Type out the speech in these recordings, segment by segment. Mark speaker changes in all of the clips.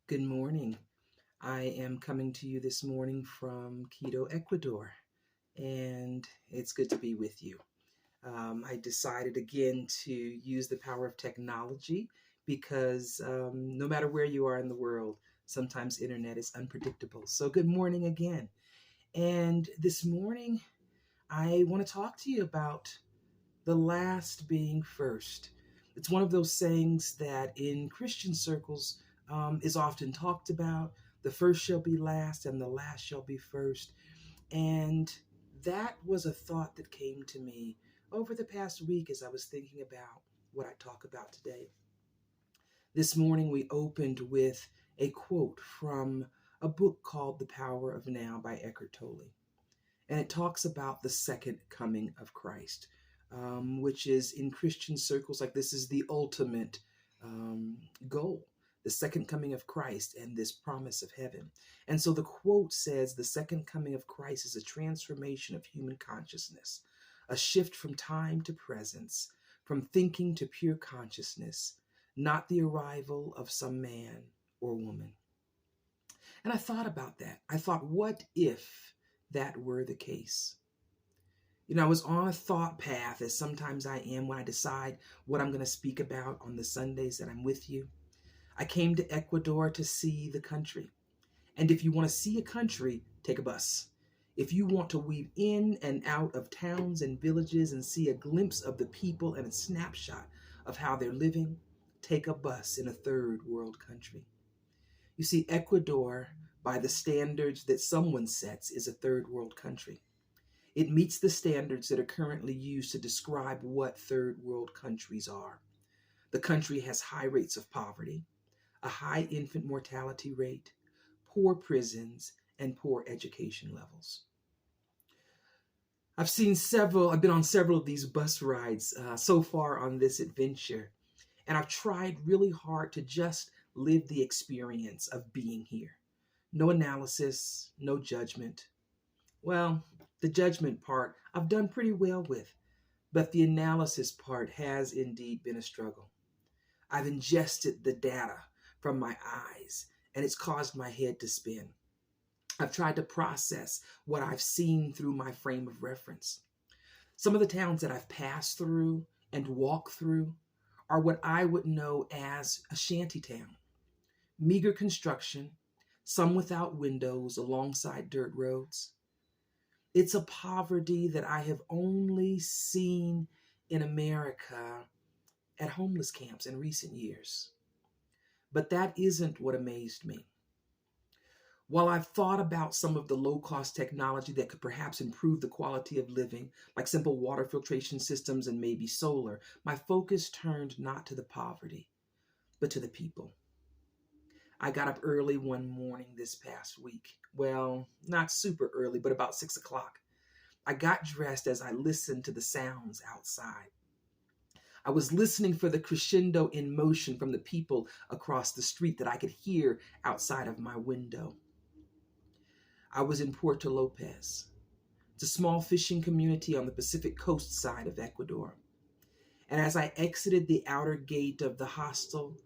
Speaker 1: Good morning. I am coming to you this morning from Quito, Ecuador, and it's good to be with you. I decided again to use the power of technology because no matter where you are in the world, sometimes internet is unpredictable. So, good morning again. And this morning, I want to talk to you about the last being first. It's one of those sayings that in Christian circles is often talked about. The first shall be last, and the last shall be first. And that was a thought that came to me over the past week as I was thinking about what I talk about today. This morning, we opened with a quote from a book called The Power of Now by Eckhart Tolle. And it talks about the second coming of Christ, which is in Christian circles like this is the ultimate goal, the second coming of Christ and this promise of heaven. And so the quote says the second coming of Christ is a transformation of human consciousness, a shift from time to presence, from thinking to pure consciousness, not the arrival of some man or woman. And I thought about that. I thought, what if that were the case? I was on a thought path, as sometimes I am when I decide what I'm going to speak about on the Sundays that I'm with you. I came to Ecuador to see the country. And if you want to see a country, take a bus. If you want to weave in and out of towns and villages and see a glimpse of the people and a snapshot of how they're living, take a bus in a third world country. You see, Ecuador, by the standards that someone sets, is a third world country. It meets the standards that are currently used to describe what third world countries are. The country has high rates of poverty, a high infant mortality rate, poor prisons, and poor education levels. I've been on several of these bus rides so far on this adventure, and I've tried really hard to just live the experience of being here. No analysis, no judgment. Well, the judgment part I've done pretty well with, but the analysis part has indeed been a struggle. I've ingested the data from my eyes, and it's caused my head to spin. I've tried to process what I've seen through my frame of reference. Some of the towns that I've passed through and walked through are what I would know as a shanty town. Meager construction, some without windows alongside dirt roads. It's a poverty that I have only seen in America at homeless camps in recent years. But that isn't what amazed me. While I've thought about some of the low-cost technology that could perhaps improve the quality of living, like simple water filtration systems and maybe solar, my focus turned not to the poverty, but to the people. I got up early one morning this past week. Well, not super early, but about 6 o'clock. I got dressed as I listened to the sounds outside. I was listening for the crescendo in motion from the people across the street that I could hear outside of my window. I was in Puerto Lopez. It's a small fishing community on the Pacific coast side of Ecuador. And as I exited the outer gate of the hostel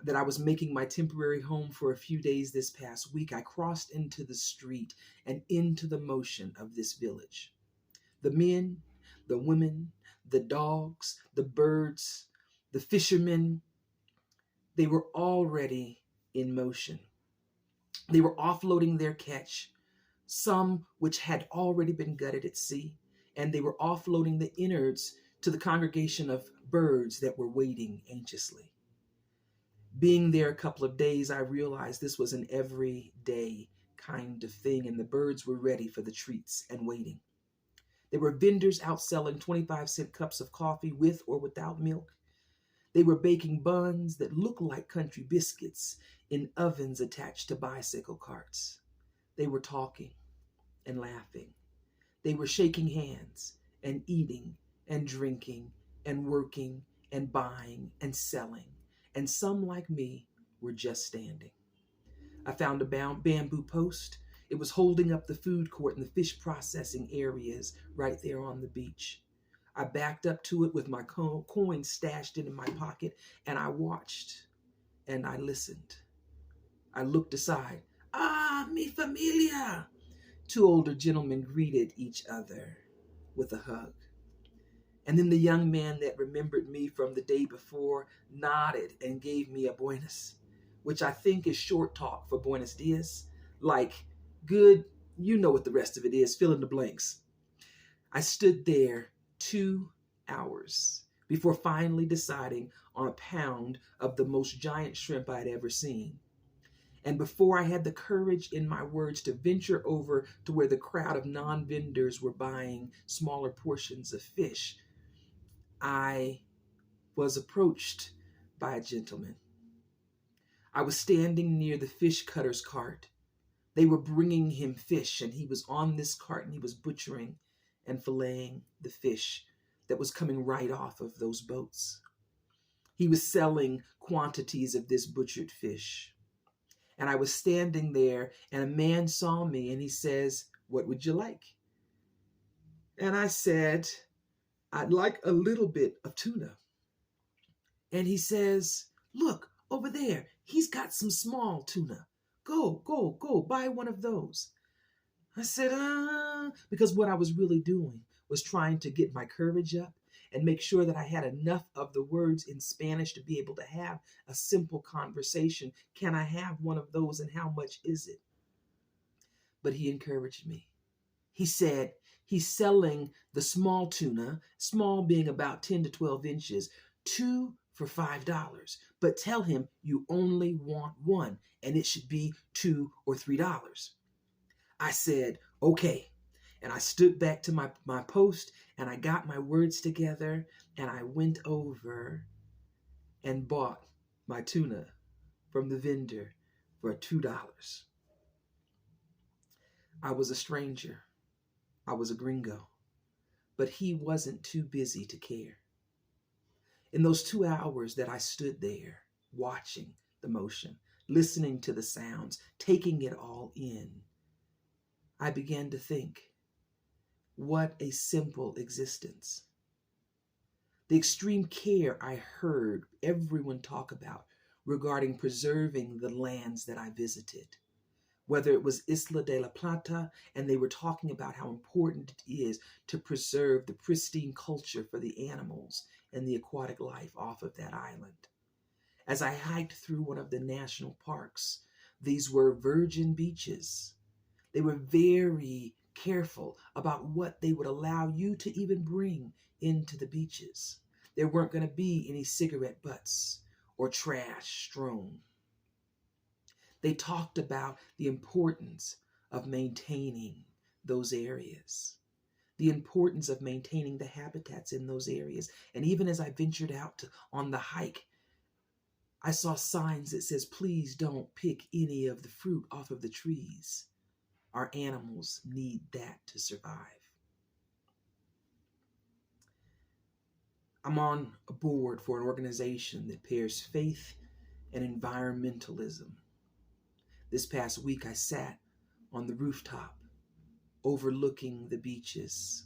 Speaker 1: that I was making my temporary home for a few days this past week, I crossed into the street and into the motion of this village. The men, the women, the dogs, the birds, the fishermen, they were already in motion. They were offloading their catch, some which had already been gutted at sea, and they were offloading the innards to the congregation of birds that were waiting anxiously. Being there a couple of days, I realized this was an everyday kind of thing, and the birds were ready for the treats and waiting. There were vendors out selling 25-cent cups of coffee with or without milk. They were baking buns that looked like country biscuits in ovens attached to bicycle carts. They were talking and laughing. They were shaking hands and eating and drinking and working and buying and selling. And some, like me, were just standing. I found a bamboo post. It was holding up the food court and the fish processing areas right there on the beach. I backed up to it with my coins stashed in my pocket, and I watched and I listened. I looked aside. Ah, mi familia! Two older gentlemen greeted each other with a hug. And then the young man that remembered me from the day before nodded and gave me a buenas, which I think is short talk for buenos dias, like good, you know what the rest of it is, fill in the blanks. I stood there 2 hours before finally deciding on a pound of the most giant shrimp I'd ever seen. And before I had the courage in my words to venture over to where the crowd of non-vendors were buying smaller portions of fish, I was approached by a gentleman. I was standing near the fish cutter's cart. They were bringing him fish, and he was on this cart, and he was butchering and filleting the fish that was coming right off of those boats. He was selling quantities of this butchered fish. And I was standing there, and a man saw me, and he says, "What would you like?" And I said, "I'd like a little bit of tuna." And he says, "Look, over there, he's got some small tuna. Go, buy one of those." I said, because what I was really doing was trying to get my courage up and make sure that I had enough of the words in Spanish to be able to have a simple conversation. Can I have one of those, and how much is it? But he encouraged me. He said he's selling the small tuna, small being about 10 to 12 inches, two for $5. But tell him you only want one, and it should be $2 or $3. I said, okay. And I stood back to my post, and I got my words together, and I went over and bought my tuna from the vendor for $2. I was a stranger. I was a gringo. But he wasn't too busy to care. In those 2 hours that I stood there, watching the motion, listening to the sounds, taking it all in, I began to think, what a simple existence. The extreme care I heard everyone talk about regarding preserving the lands that I visited, whether it was Isla de la Plata, and they were talking about how important it is to preserve the pristine culture for the animals and the aquatic life off of that island. As I hiked through one of the national parks, these were virgin beaches. They were very careful about what they would allow you to even bring into the beaches. There weren't going to be any cigarette butts or trash strewn. They talked about the importance of maintaining those areas, the importance of maintaining the habitats in those areas. And even as I ventured out on the hike, I saw signs that says, please don't pick any of the fruit off of the trees. Our animals need that to survive. I'm on a board for an organization that pairs faith and environmentalism. This past week, I sat on the rooftop overlooking the beaches,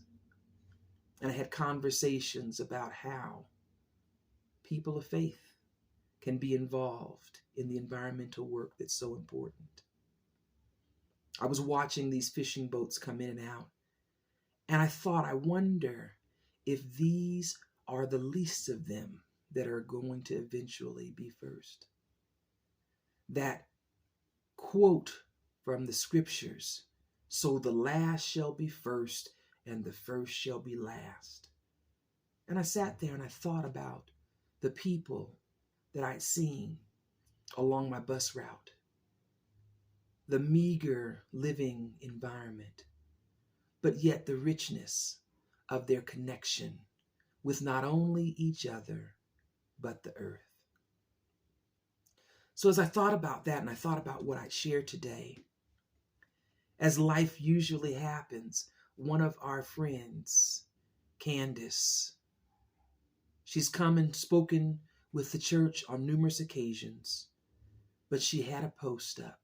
Speaker 1: and I had conversations about how people of faith can be involved in the environmental work that's so important. I was watching these fishing boats come in and out, and I thought, I wonder if these are the least of them that are going to eventually be first. That quote from the scriptures, so the last shall be first and the first shall be last. And I sat there and I thought about the people that I'd seen along my bus route, the meager living environment, but yet the richness of their connection with not only each other, but the earth. So as I thought about that, and I thought about what I'd share today, as life usually happens, one of our friends, Candace, she's come and spoken with the church on numerous occasions, but she had a post up.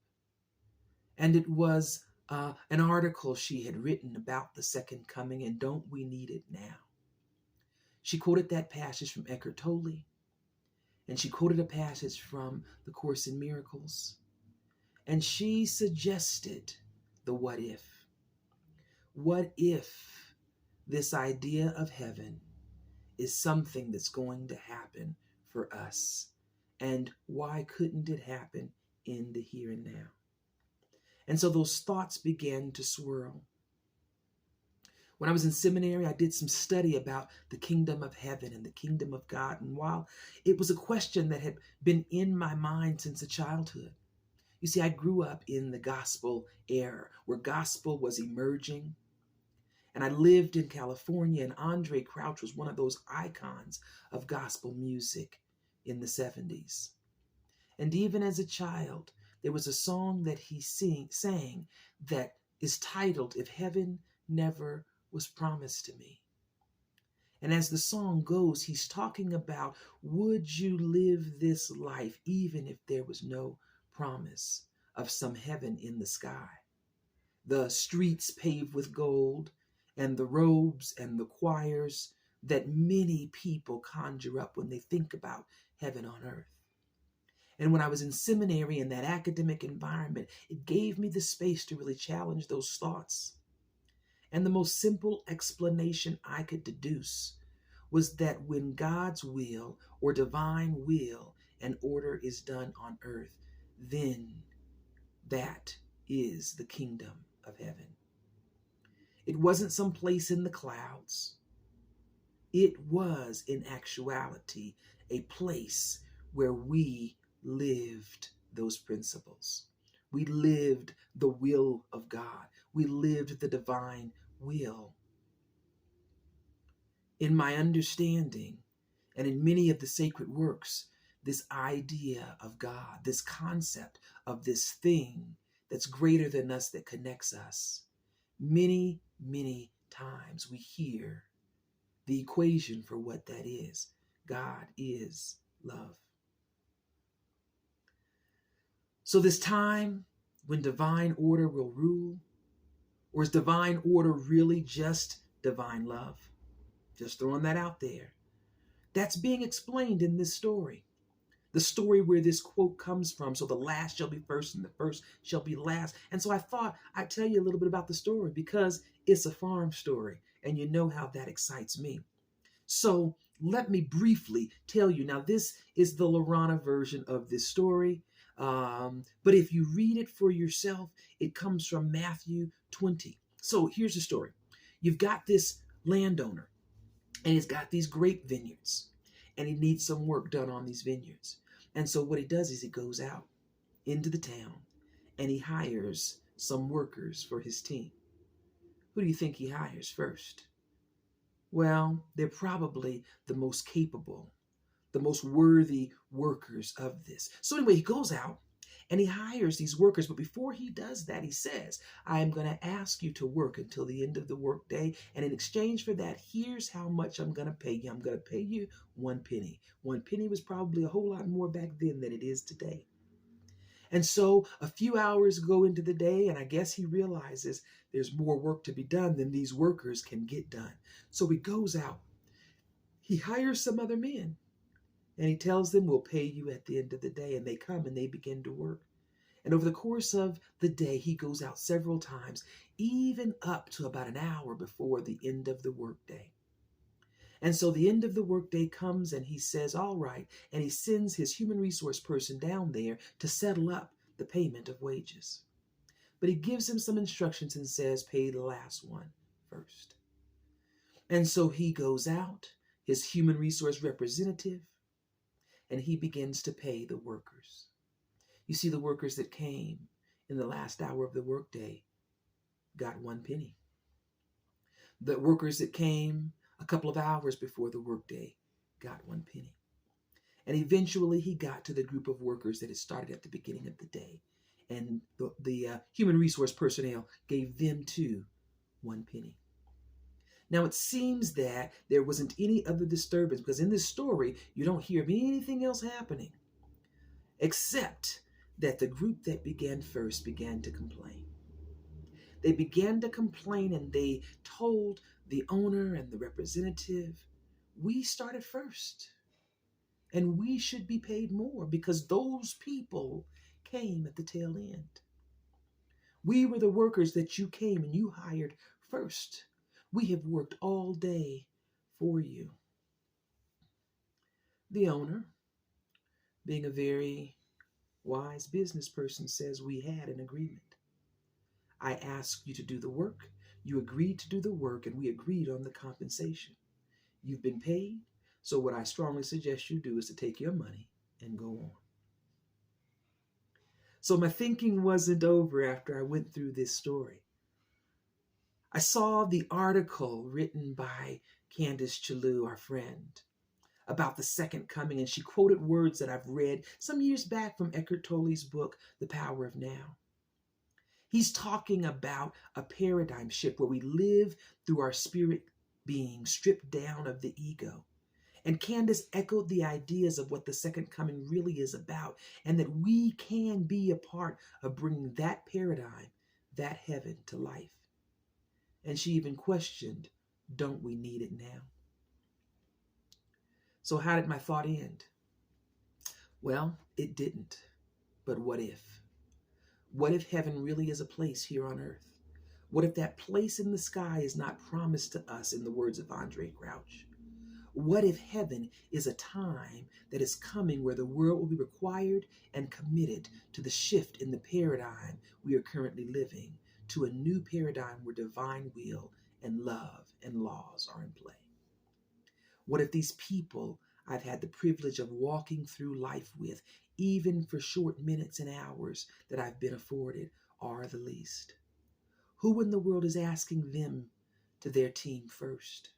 Speaker 1: And it was an article she had written about the second coming, and don't we need it now? She quoted that passage from Eckhart Tolle, and she quoted a passage from the Course in Miracles. And she suggested the what if. What if this idea of heaven is something that's going to happen for us? And why couldn't it happen in the here and now? And so those thoughts began to swirl. When I was in seminary, I did some study about the kingdom of heaven and the kingdom of God. And while it was a question that had been in my mind since a childhood, you see, I grew up in the gospel era where gospel was emerging. And I lived in California, and Andre Crouch was one of those icons of gospel music in the 70s. And even as a child, there was a song that he sang that is titled, If Heaven Never Was Promised to Me. And as the song goes, he's talking about, would you live this life even if there was no promise of some heaven in the sky? The streets paved with gold, and the robes and the choirs that many people conjure up when they think about heaven on earth. And when I was in seminary in that academic environment, it gave me the space to really challenge those thoughts. And the most simple explanation I could deduce was that when God's will or divine will and order is done on earth, then that is the kingdom of heaven. It wasn't some place in the clouds. It was, in actuality, a place where we lived those principles. We lived the will of God. We lived the divine will. In my understanding, and in many of the sacred works, this idea of God, this concept of this thing that's greater than us, that connects us, many, many times we hear the equation for what that is. God is love. So this time when divine order will rule, or is divine order really just divine love? Just throwing that out there. That's being explained in this story. The story where this quote comes from. So the last shall be first and the first shall be last. And so I thought I'd tell you a little bit about the story because it's a farm story and you know how that excites me. So let me briefly tell you. Now, this is the LaRahna version of this story. But if you read it for yourself, it comes from Matthew 20. So here's the story. You've got this landowner, and he's got these grape vineyards, and he needs some work done on these vineyards. And so what he does is he goes out into the town, and he hires some workers for his team. Who do you think he hires first? Well, they're probably the most capable, the most worthy workers of this. So anyway, he goes out and he hires these workers. But before he does that, he says, I am going to ask you to work until the end of the workday. And in exchange for that, here's how much I'm going to pay you. I'm going to pay you 1 penny. 1 penny was probably a whole lot more back then than it is today. And so a few hours go into the day, and I guess he realizes there's more work to be done than these workers can get done. So he goes out. He hires some other men. And he tells them, we'll pay you at the end of the day. And they come and they begin to work. And over the course of the day, he goes out several times, even up to about an hour before the end of the workday. And so the end of the workday comes and he says, all right. And he sends his human resource person down there to settle up the payment of wages. But he gives him some instructions and says, pay the last one first. And so he goes out, his human resource representative, and he begins to pay the workers. You see, the workers that came in the last hour of the workday got 1 penny. The workers that came a couple of hours before the workday got 1 penny. And eventually he got to the group of workers that had started at the beginning of the day. And the human resource personnel gave them too 1 penny. Now, it seems that there wasn't any other disturbance because in this story, you don't hear of anything else happening except that the group that began first began to complain. They began to complain and they told the owner and the representative, we started first and we should be paid more because those people came at the tail end. We were the workers that you came and you hired first. We have worked all day for you. The owner, being a very wise business person, says we had an agreement. I asked you to do the work. You agreed to do the work, and we agreed on the compensation. You've been paid, so what I strongly suggest you do is to take your money and go on. So my thinking wasn't over after I went through this story. I saw the article written by Candace Chalou, our friend, about the second coming, and she quoted words that I've read some years back from Eckhart Tolle's book, The Power of Now. He's talking about a paradigm shift where we live through our spirit being stripped down of the ego. And Candace echoed the ideas of what the second coming really is about, and that we can be a part of bringing that paradigm, that heaven, to life. And she even questioned, don't we need it now? So how did my thought end? Well, it didn't. But what if? What if heaven really is a place here on earth? What if that place in the sky is not promised to us, in the words of Andre Crouch? What if heaven is a time that is coming where the world will be required and committed to the shift in the paradigm we are currently living, to a new paradigm where divine will and love and laws are in play? What if these people I've had the privilege of walking through life with, even for short minutes and hours that I've been afforded, are the least? Who in the world is asking them to their team first?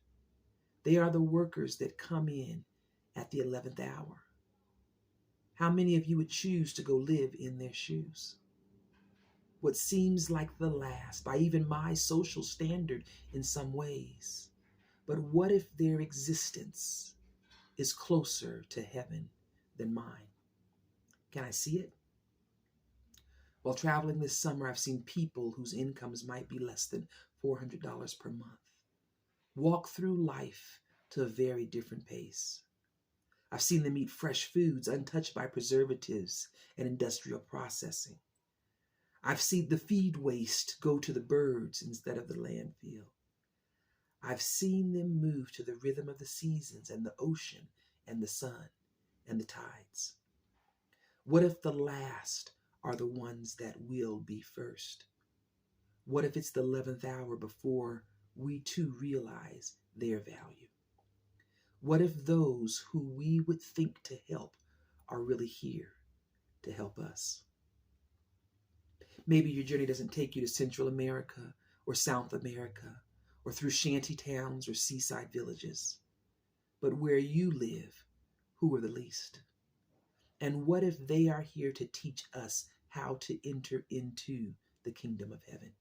Speaker 1: They are the workers that come in at the 11th hour. How many of you would choose to go live in their shoes? What seems like the last, by even my social standard in some ways. But what if their existence is closer to heaven than mine? Can I see it? While traveling this summer, I've seen people whose incomes might be less than $400 per month walk through life to a very different pace. I've seen them eat fresh foods untouched by preservatives and industrial processing. I've seen the feed waste go to the birds instead of the landfill. I've seen them move to the rhythm of the seasons and the ocean and the sun and the tides. What if the last are the ones that will be first? What if it's the 11th hour before we too realize their value? What if those who we would think to help are really here to help us? Maybe your journey doesn't take you to Central America or South America or through shanty towns or seaside villages. But where you live, who are the least? And what if they are here to teach us how to enter into the kingdom of heaven?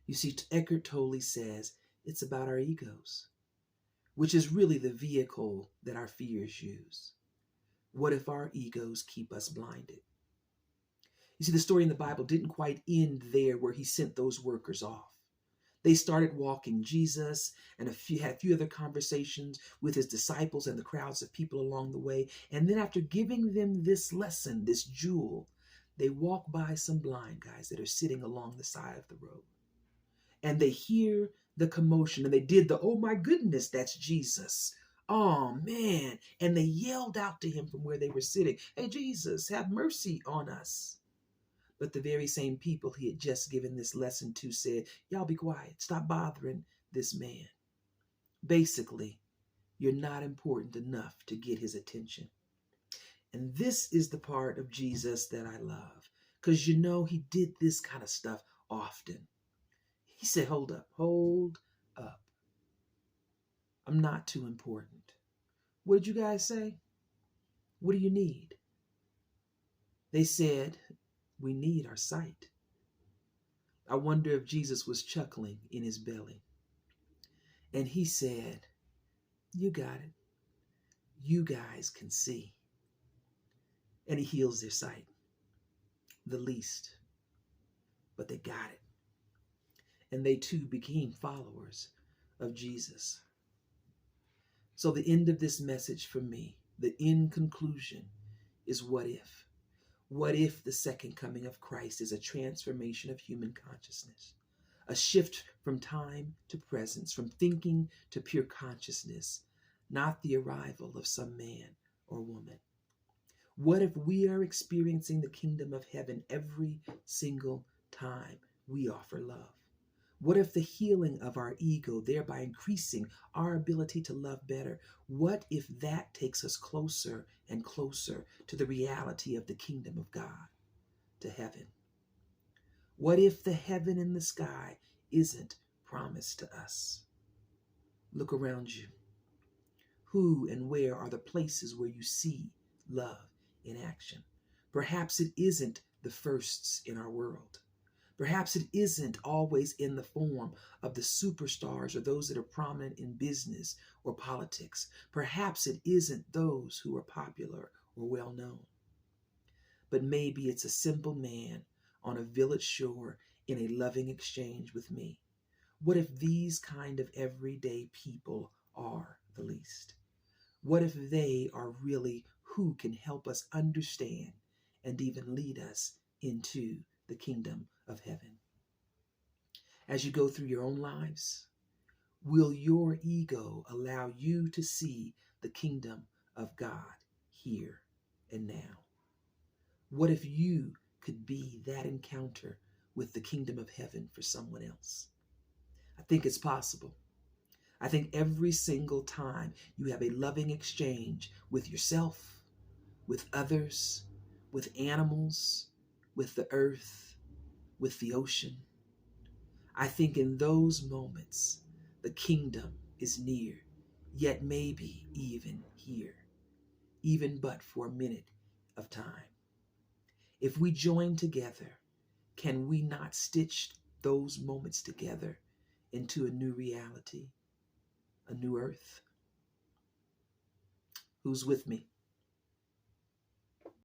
Speaker 1: You see, Eckhart Tolle says it's about our egos, which is really the vehicle that our fears use. What if our egos keep us blinded? You see, the story in the Bible didn't quite end there where he sent those workers off. They started walking. Jesus and had a few other conversations with his disciples and the crowds of people along the way. And then after giving them this lesson, this jewel, they walk by some blind guys that are sitting along the side of the road. And they hear the commotion and they did the, oh my goodness, that's Jesus. Oh man. And they yelled out to him from where they were sitting, hey Jesus, have mercy on us. But the very same people he had just given this lesson to said, y'all be quiet, stop bothering this man. Basically, you're not important enough to get his attention. And this is the part of Jesus that I love, because you know he did this kind of stuff often. He said, hold up. I'm not too important. What did you guys say? What do you need? They said, we need our sight. I wonder if Jesus was chuckling in his belly. And he said, you got it. You guys can see. And he heals their sight. The least. But they got it. And they too became followers of Jesus. So the end of this message for me, the end conclusion is what if? What if the second coming of Christ is a transformation of human consciousness? A shift from time to presence, from thinking to pure consciousness, not the arrival of some man or woman. What if we are experiencing the kingdom of heaven every single time we offer love? What if the healing of our ego, thereby increasing our ability to love better? What if that takes us closer and closer to the reality of the kingdom of God, to heaven? What if the heaven in the sky isn't promised to us? Look around you. Who and where are the places where you see love in action? Perhaps it isn't the firsts in our world. Perhaps it isn't always in the form of the superstars or those that are prominent in business or politics. Perhaps it isn't those who are popular or well known. But maybe it's a simple man on a village shore in a loving exchange with me. What if these kind of everyday people are the least? What if they are really who can help us understand and even lead us into the kingdom of heaven? As you go through your own lives, will your ego allow you to see the kingdom of God here and now? What if you could be that encounter with the kingdom of heaven for someone else? I think it's possible. I think every single time you have a loving exchange with yourself, with others, with animals, with the earth, with the ocean, I think in those moments, the kingdom is near, yet maybe even here, even but for a minute of time. If we join together, can we not stitch those moments together into a new reality, a new earth? Who's with me?